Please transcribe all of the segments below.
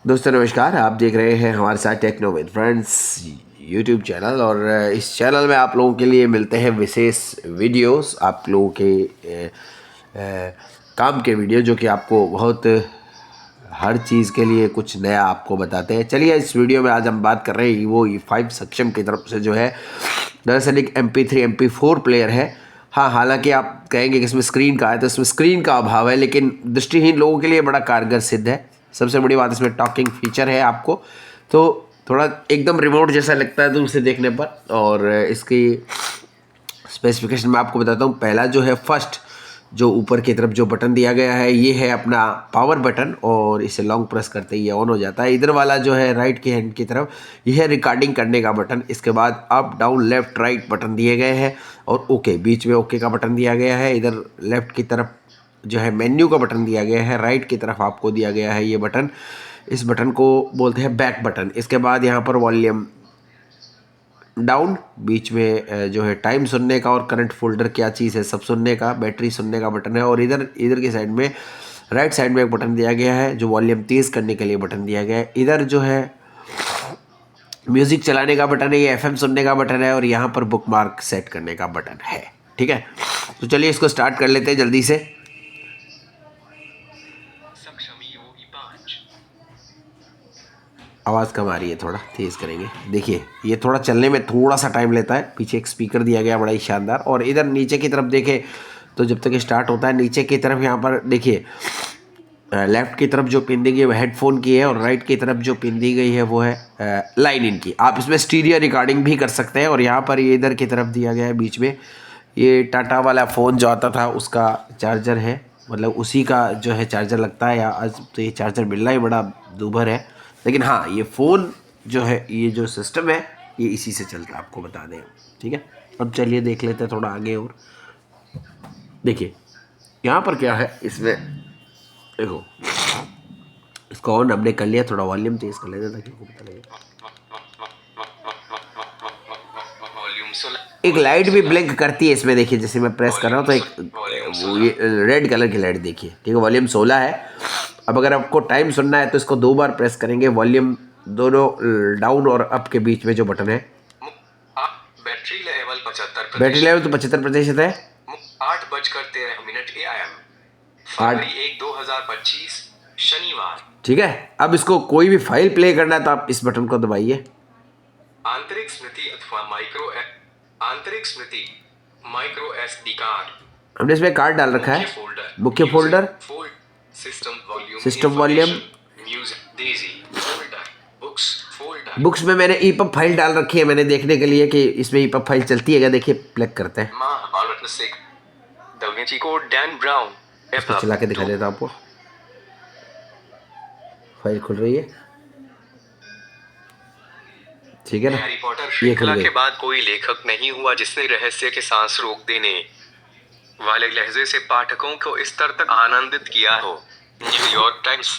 दोस्तों नमस्कार, आप देख रहे हैं हमारे साथ Techno with friends YouTube channel. और इस चैनल में आप लोगों के लिए मिलते हैं विशेष वीडियोस, आप लोगों के काम के वीडियो जो कि आपको बहुत हर चीज़ के लिए कुछ नया आपको बताते हैं। चलिए, इस वीडियो में आज हम बात कर रहे हैं वो E5 सक्षम की तरफ से जो है, दरअसल एक MP3 MP4 प्लेयर है। हाँ, हालांकि आप कहेंगे कि इसमें स्क्रीन का है, तो इसमें स्क्रीन का अभाव है, लेकिन दृष्टिहीन लोगों के लिए बड़ा कारगर सिद्ध है। सबसे बड़ी बात, इसमें टॉकिंग फीचर है आपको, तो थोड़ा एकदम रिमोट जैसा लगता है दूर से देखने पर। और इसकी स्पेसिफिकेशन मैं आपको बताता हूँ। पहला जो है, फर्स्ट जो ऊपर की तरफ जो बटन दिया गया है, ये है अपना पावर बटन, और इसे लॉन्ग प्रेस करते ही ये ऑन हो जाता है। इधर वाला जो है राइट की हैंड की तरफ, ये है रिकॉर्डिंग करने का बटन। इसके बाद up down left right button दिए गए हैं, और ओके, बीच में ओके का बटन दिया गया है। इधर लेफ्ट की तरफ जो है मेन्यू का बटन दिया गया है, राइट की तरफ आपको दिया गया है ये बटन। इस बटन को बोलते हैं बैक बटन। इसके बाद यहाँ पर वॉल्यूम डाउन, बीच में जो है टाइम सुनने का और करंट फोल्डर क्या चीज़ है सब सुनने का, बैटरी सुनने का बटन है। और इधर इधर की साइड में, राइट साइड में एक बटन दिया गया है जो वॉल्यूम तेज़ करने के लिए बटन दिया गया है। इधर जो है म्यूज़िक चलाने का बटन है, ये FM सुनने का बटन है, और यहाँ पर बुक मार्क सेट करने का बटन है। ठीक है, तो चलिए इसको स्टार्ट कर लेते हैं जल्दी से। आवाज़ कम आ रही है, थोड़ा तेज़ करेंगे। देखिए, ये थोड़ा चलने में थोड़ा सा टाइम लेता है। पीछे एक स्पीकर दिया गया बड़ा ही शानदार। और इधर नीचे की तरफ देखें तो जब तक ये स्टार्ट होता है, नीचे की तरफ यहाँ पर देखिए, लेफ्ट की तरफ जो पिन दी गई है वो हेडफोन की है, और राइट की तरफ जो पिन दी गई है वो है लाइन इन की। आप इसमें स्टीरियो रिकॉर्डिंग भी कर सकते हैं। और यहाँ पर ये इधर की तरफ दिया गया है बीच में, ये टाटा वाला फ़ोन जो आता था उसका चार्जर है, मतलब उसी का जो है चार्जर लगता है। या आज तो ये चार्जर मिलना ही बड़ा दूभर है, लेकिन हाँ, ये फ़ोन जो है, ये जो सिस्टम है, ये इसी से चलता है, आपको बता दें। ठीक है, अब चलिए देख लेते हैं थोड़ा आगे। और देखिए यहाँ पर क्या है, इसमें देखो, इसको ऑन हमने कर लिया। थोड़ा वॉल्यूम तेज़ कर लेते ताकि आपको पता लगे। एक लाइट भी ब्लिंक करती है इसमें, देखिए जैसे मैं प्रेस कर रहा हूँ तो एक वो ये रेड कलर की लाइट देखिए। ठीक है, वॉल्यूम 16 है। अब अगर आपको टाइम सुनना है तो इसको 2 बार प्रेस करेंगे। वॉल्यूम दोनों डाउन और अप के बीच में जो बटन है, बैटरी लेवल 75%, बैटरी लेवल तो 75% है। 8:13 AM, फरवरी 1, 2025 शनिवार। ठीक है, अब इसको कोई भी फाइल प्ले करना है तो आप इस बटन को दबाइए। आंतरिक स्मृति अथवा आंतरिक स्मृति, माइक्रो SD कार्ड। हमने इसमें कार्ड डाल रखा है, मुख्य folder, system volume, music, Daisy folder, folder. Books में मैंने EPUB फाइल डाल रखी है, मैंने देखने के लिए कि इसमें EPUB फाइल चलती है क्या। देखिए, प्लग करते हैं, डैन ब्राउन। इसको चला के दिखा देता हूं आपको। फाइल खुल रही है, ठीक है ना। हैरी पॉटर ये खुल श्रृंखला गई। के बाद कोई लेखक नहीं हुआ जिसने रहस्य के सांस रोक देने वाले लहजे से पाठकों को इस स्तर तक आनंदित किया हो। New York times.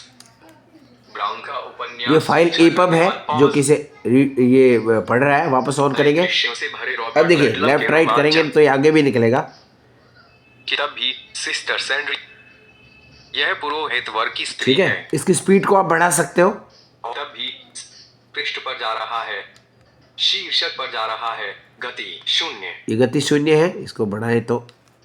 ब्राउन का उपन्यास, ये फाइल EPUB है जो किसे ये पढ़ रहा है। वापस ऑन करेंगे, अब देखिए लेफ्ट राइट करेंगे तो ये आगे भी निकलेगा। किताब भी सिस्टर सैंड्री, यह पुरोहित वर्ग की स्त्री ठीक है, इसकी स्पीड को आप बढ़ा सकते हो। तब भी पृष्ठ पर जा रहा है, शीर्षक पर जा रहा है। गति 0, ये गति 0 है, इसको बढ़ाएं तो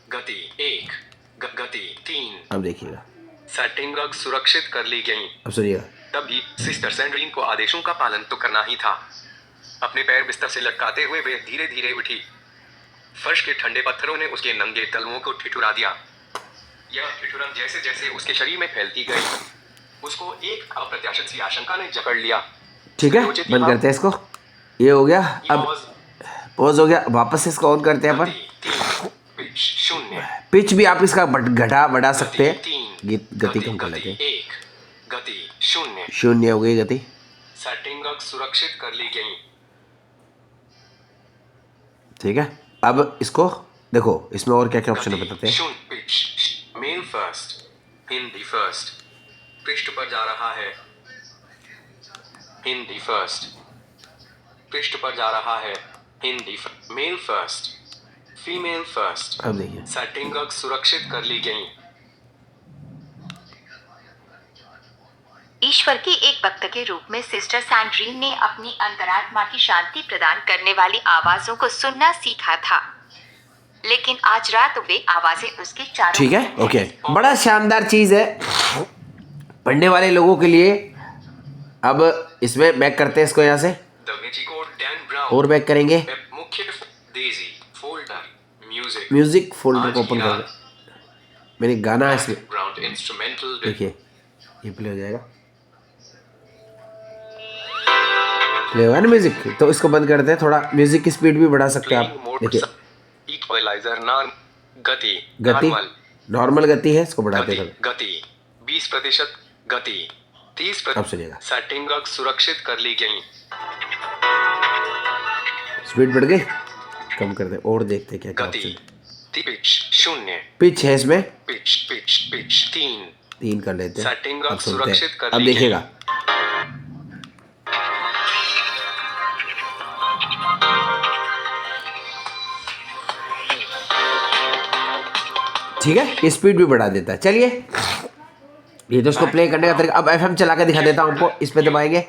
गति 1, गति 3। अब देखिएगा, सेटिंग सुरक्षित कर ली गई। अब सुनिएगा। तभी सिस्टर सैंड्रीन को आदेशों का पालन तो करना ही था। अपने पैर बिस्तर से लटकाते हुए वे धीरे धीरे उठी। फर्श के ठंडे पत्थरों ने उसके नंगे तलवों को ठिठुरा दिया। यह ठिठुरन जैसे जैसे उसके शरीर में फैलती गई, उसको एक अप्रत्याशित सी आशंका ने जकड़ लिया। ठीक है, बंद करते हैं इसको। ये हो गया, अब पॉज हो गया। वापस इसको ऑन करते हैं अपन। 0, पिच भी आप इसका घटा बढ़ा सकते हैं, गति कम कर लेते हैं। 1, गति 0, 0 हो गई गति। सेटिंग सुरक्षित कर ली गई। ठीक है, अब इसको देखो, इसमें और क्या क्या ऑप्शन है बताते हैं। मेल फर्स्ट, हिंदी फर्स्ट, पृष्ठ पर जा रहा है। हिंदी फर्स्ट, पृष्ठ पर जा रहा है। Hindi male first, female first. अब देखिए, सेटिंग सुरक्षित कर ली गई। ईश्वर के एक भक्त के रूप में सिस्टर सैंड्रीन ने अपनी अंतरात्मा की शांति प्रदान करने वाली आवाजों को सुनना सीखा था, लेकिन आज रात वे आवाजें उसके चारों ठीक है, ओके, बड़ा शानदार चीज़ है पढ़ने वाले लोगों के लिए। अब इसमें बैक करते हैं इसको यहाँ से द मैजिको डैन ब्राउन और बैक करेंगे। मुख्य Daisy folder music music folder को ओपन कर मैंने गाना है इसमें, ब्राउन इंस्ट्रूमेंटल देखिए ये प्ले हो जाएगा, प्ले होगा ना म्यूजिक। तो इसको बंद करते हैं, थोड़ा म्यूजिक की स्पीड भी बढ़ा सकते हैं आप। देखिए इक्वलाइजर नॉर्म गति गति नॉर्मल गति है, इसको बढ़ाते हैं गति 20% गति 30%। अब सुनिएगा, सेटिंग सुरक्षित कर ली गई। स्पीड बढ़ गई, कम कर दे और देखते हैं क्या क्या गति ऑप्शन। पिच 0 पिच है इसमें, पिच पिच पिच 3 कर लेते हैं। सेटिंग अब सुनते सुरक्षित हैं, कर अब ली गई। देखिएगा ठीक है, ये स्पीड भी बढ़ा देता है। चलिए ये तो इसको प्ले करने का तरीका। अब एफएम चला के दिखा देता हूँ आपको, इस पे दबाएंगे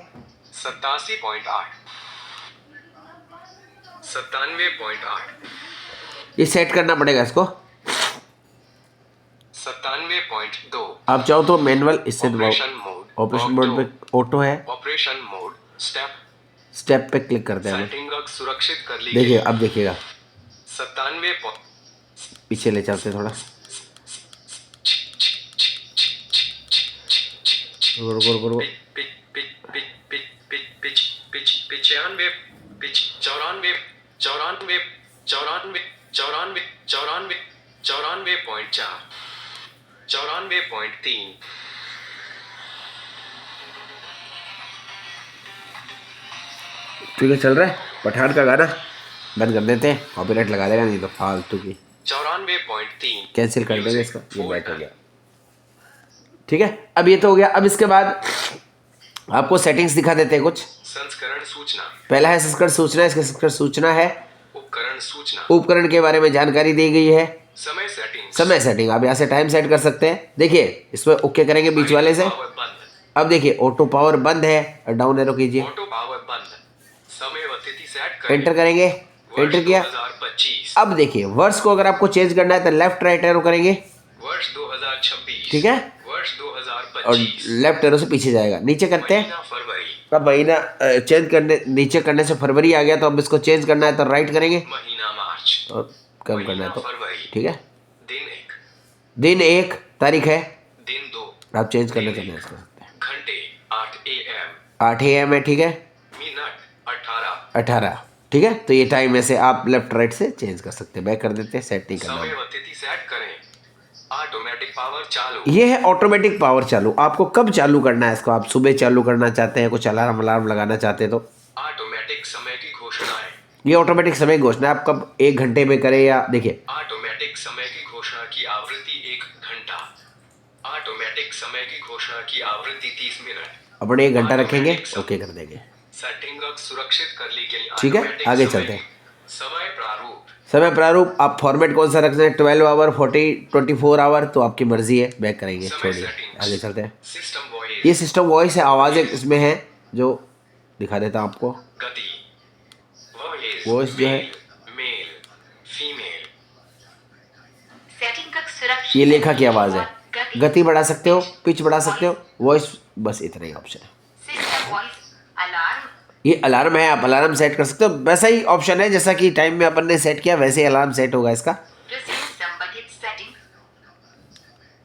87.8 97.8 ये सेट करना पड़ेगा इसको। 97.2 आप चाहो तो मैनुअल इससे दबाओ। ऑपरेशन मोड ऑपरेशन मोड पे ऑटो है, ऑपरेशन मोड स्टेप पे क्लिक करते हैं। सेटिंग सुरक्षित कर ली देखिए गई। अब देखिएगा 97 पीछे ले चलते हैं थोड़ा, रुको रुको रुको। 94.3 ठीक है चल रहा है। पठान का गाना बंद कर देते हैं, कॉपीराइट लगा देगा नहीं तो फालतू की। 94.3 कैंसिल कर देंगे इसका, ये बैठ हो गया। ठीक है, अब ये तो हो गया। अब इसके बाद आपको सेटिंग्स दिखा देते हैं कुछ। संस्करण सूचना पहला है संस्करण सूचना, इसके संस्करण सूचना है। उपकरण सूचना उपकरण के बारे में जानकारी दी गई है। समय सेटिंग समय सेटिंग, आप यहाँ से टाइम सेट कर सकते हैं। देखिए इसमें ओके करेंगे बीच वाले से। अब देखिए ऑटो पावर बंद है, डाउन एरो कीजिए, ऑटो पावर बंद, समय व तिथि सेट करें। एंटर करेंगे, एंटर किया। 2025 अब देखिए वर्ष को अगर आपको चेंज करना है तो लेफ्ट राइट एरो करेंगे, वर्ष 2026 ठीक है, वर्ष और 2025 लेफ्ट एरो से पीछे जाएगा। नीचे करते हैं, महीना फरवरी अब महीना चेंज करने, नीचे करने से फरवरी आ गया, तो अब इसको चेंज करना है तो राइट करेंगे, महीना मार्च और कम करना है तो फरवरी ठीक है। दिन 1 दिन 1 तारीख है, दिन 2 आप चेंज करना चाहते हैं इसको सकते हैं। घंटे 8 AM 8 AM है, ठीक है, मिनट 18 18 ठीक है। तो ये टाइम ऐसे आप लेफ्ट राइट से चेंज कर सकते हैं। बैक कर देते हैं, सेट नहीं समय करना। व तिथि सेट करें। ऑटोमेटिक पावर चालू ये है ऑटोमेटिक पावर चालू। आपको कब चालू करना है इसको, आप सुबह चालू करना चाहते हैं, कुछ अलार्म लगाना चाहते हैं तो ऑटोमेटिक समय की घोषणाएं ये ऑटोमेटिक समय घोषणा है। आप कब 1 घंटे में करें या देखिए ऑटोमेटिक समय की घोषणा की आवृत्ति 1 घंटा ऑटोमेटिक समय की घोषणा की आवृत्ति 30 मिनट अपने 1 घंटा रखेंगे, ओके कर देंगे। सेटिंग सुरक्षित कर ली गई। ठीक है, ऑटोमेटिक आगे समय चलते हैं। समय प्रारूप समय प्रारूप आप फॉर्मेट कौन सा रखते हैं, 12 आवर 40 24 आवर, तो आपकी मर्जी है। बैक करेंगे, समय छोड़िए, सेटिंग्स। आगे चलते हैं। सिस्टम वॉइस ये सिस्टम वॉइस है, आवाज़ें इसमें है जो दिखा देता हूँ आपको। गति वॉइस जो है मेल फीमेल सेटिंग सुरक्षित ये लेखा की आवाज़ है। गति बढ़ा सकते हो, पिच बढ़ा सकते हो, वॉइस, बस इतना ही ऑप्शन है। सिस्टम वॉइस अलार्म ये अलार्म है, आप अलार्म सेट कर सकते हो। वैसा ही ऑप्शन है जैसा कि टाइम में अपन ने सेट किया, वैसे ही अलार्म सेट होगा इसका। संबंधित सेटिंग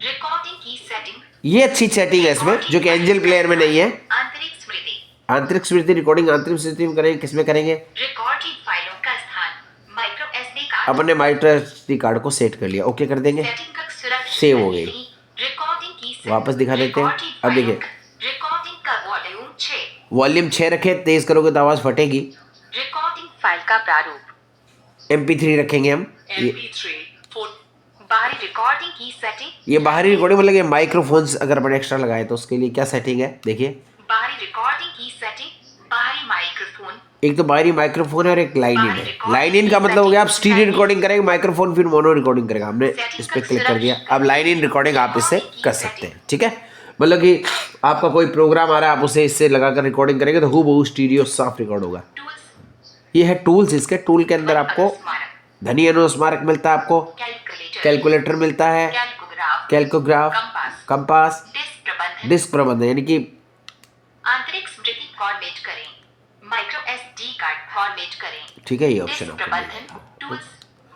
रिकॉर्डिंग की सेटिंग ये अच्छी सेटिंग है इसमें, जो कि एंजल प्लेयर में नहीं है। आंतरिक स्मृति आंतरिक स्मृति रिकॉर्डिंग आंतरिक स्मृति में करेंगे, किस में करेंगे, रिकॉर्डिंग फाइलों का स्थान माइक्रो SD कार्ड अपन ने माइक्रो SD कार्ड को सेट कर लिया, ओके कर देंगे। सेटिंग का सुरक्षित सेव हो गई। रिकॉर्डिंग की सेटिंग वापस दिखा देते हैं। अब देखिए रिकॉर्डिंग का वॉल्यूम 6 वॉल्यूम 6 रखे, तेज करोगे तो आवाज़ फटेगी। रिकॉर्डिंग फाइल का प्रारूप MP3 रखेंगे हम। ये बाहरी रिकॉर्डिंग की सेटिंग ये बाहरी रिकॉर्डिंग मतलब ये माइक्रोफोन्स अगर अपन एक्स्ट्रा लगाए तो उसके लिए क्या सेटिंग है, देखिए। बाहरी रिकॉर्डिंग की सेटिंग बाहरी माइक्रोफोन एक तो बाहरी माइक्रोफोन है और एक लाइन इन है। लाइन इन का मतलब हो गया आप स्टीरियो रिकॉर्डिंग करेंगे, माइक्रोफोन फिर मोनो रिकॉर्डिंग करेगा। हमने इस पर क्लिक कर दिया। अब लाइन इन रिकॉर्डिंग आप इससे कर सकते हैं, ठीक है। मतलब कि आपका कोई प्रोग्राम आ रहा है, आप उसे इससे लगाकर रिकॉर्डिंग करेंगे तो हूबहू स्टीरियो साफ रिकॉर्ड होगा। ये है टूल्स। इसके टूल के अंदर आपको ध्वनि अनुस्मारक मिलता है, आपको कैलकुलेटर मिलता है, कैल्कोग्राफ, कंपास, डिस्क प्रबंधन यानी कि आंतरिक स्मृति फॉर्मेट करें, माइक्रो एसडी कार्ड फॉर्मेट करें। ठीक है, ये ऑप्शन डिस्क आपको प्रबंधन मिलेगा। टूल्स,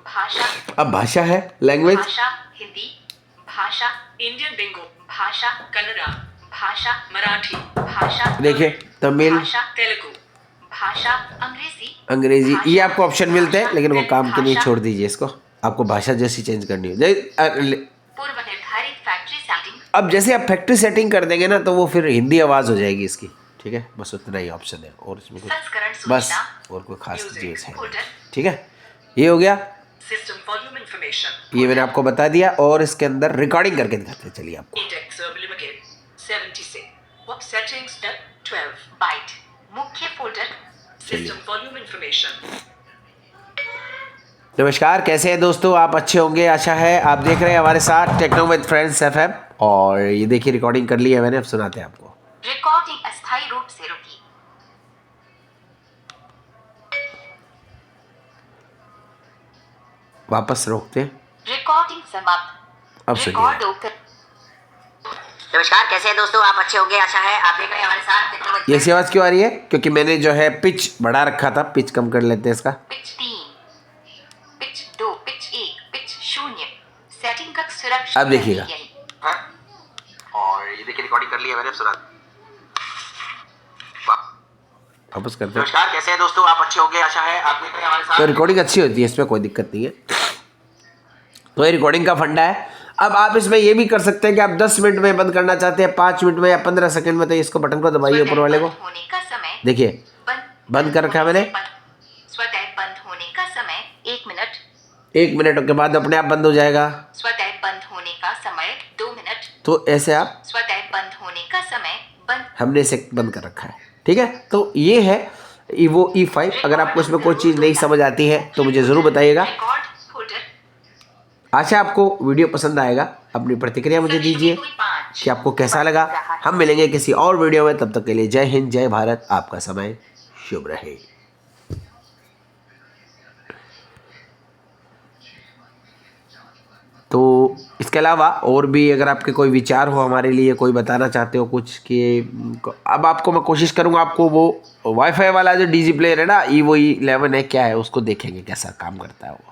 भाषा, अब भाषा है, लैंग्वेज, भाषा हिंदी, भाषा इंडियन बिंगो, भाषा कन्नड़ा, भाषा मराठी, भाषा देखिए तमिल, भाषा तेलुगु, भाषा अंग्रेजी अंग्रेजी, ये आपको ऑप्शन मिलते हैं, भाषा, लेकिन वो काम के लिए भाषा, छोड़ दीजिए इसको। आपको भाषा जैसी चेंज करनी हो पूर्व निर्धारित फैक्ट्री सेटिंग। अब जैसे आप फैक्ट्री सेटिंग कर देंगे ना तो वो फिर हिंदी आवाज़ हो जाएगी इसकी। ठीक है, बस उतना ही ऑप्शन है और इसमें कुछ संस्करण बस सूचना, और कोई खास Music, चीज़ है। फोल्डर, ठीक है, ये हो गया, सिस्टम वॉल्यूम इंफॉर्मेशन, ये मैंने आपको बता दिया। और इसके अंदर रिकॉर्डिंग करके दिखाते हैं, चलिए आपको। Index limited 76, web settings step 12, byte, मुख्य फोल्डर, सिस्टम वॉल्यूम इंफॉर्मेशन, नमस्कार, कैसे हैं दोस्तों? आप अच्छे होंगे, आशा है। आप देख रहे हैं हमारे साथ टेक्नो विद फ्रेंड्स FM और ये देखिए रिकॉर्डिंग कर ली है मैंने, अब सुनाते हैं आपको। रिकॉर्डिंग अस्थायी रूप से रुकी। वापस रोकते हैं, रिकॉर्डिंग समाप्त। अब सुनिए। रिकॉर्ड ओकर। नमस्कार, कैसे हैं दोस्तों? आप अच्छे होंगे, आशा है। आप देख रहे हैं हमारे साथ टेक्नो विद ये ऐसी आवाज़ क्यों आ रही है? क्योंकि मैंने जो है पिच बढ़ा रखा था, पिच कम कर लेते हैं इसका। Pitch 3, pitch 2, pitch 1, pitch 0। Setting का सुरक्षित। अब देखिएगा। और ये देखिए रिकॉर्डिंग कर ली है मैंने, सुना। वापस करते हैं। नमस्कार, कैसे हैं दोस्तों? आप अच्छे होंगे, आशा है। आप देख रहे हैं हमारे साथ तो रिकॉर्डिंग अच्छी होती है, इसमें कोई दिक्कत नहीं है। तो ये रिकॉर्डिंग का फंडा है। अब आप इसमें ये भी कर सकते हैं कि आप 10 मिनट में बंद करना चाहते हैं, 5 मिनट में या 15 सेकंड में, तो इसको बटन को दबाइए ऊपर वाले को। होने का समय देखिए बंद कर रखा है मैंने। स्वतः बंद होने का समय 1 मिनट। 1 मिनट के बाद अपने आप बंद हो जाएगा। स्वतः बंद होने का समय 2 मिनट। तो ऐसे आप, स्वतः बंद होने का समय बंद। हमने इसे बंद कर रखा है। ठीक है, तो ये है Evo E5। अगर आपको इसमें कोई चीज़ नहीं समझ आती है तो मुझे ज़रूर बताइएगा। Record folder. आशा आपको वीडियो पसंद आएगा। अपनी प्रतिक्रिया मुझे दीजिए कि आपको कैसा लगा। हम मिलेंगे किसी और वीडियो में, तब तक के लिए जय हिंद, जय भारत। आपका समय शुभ रहे। तो इसके अलावा और भी अगर आपके कोई विचार हो हमारे लिए, कोई बताना चाहते हो कुछ, कि अब आपको मैं कोशिश करूँगा आपको वो वाईफाई वाला जो डीजी प्लेयर है ना, Evo E11 है क्या है, उसको देखेंगे कैसा काम करता है वो।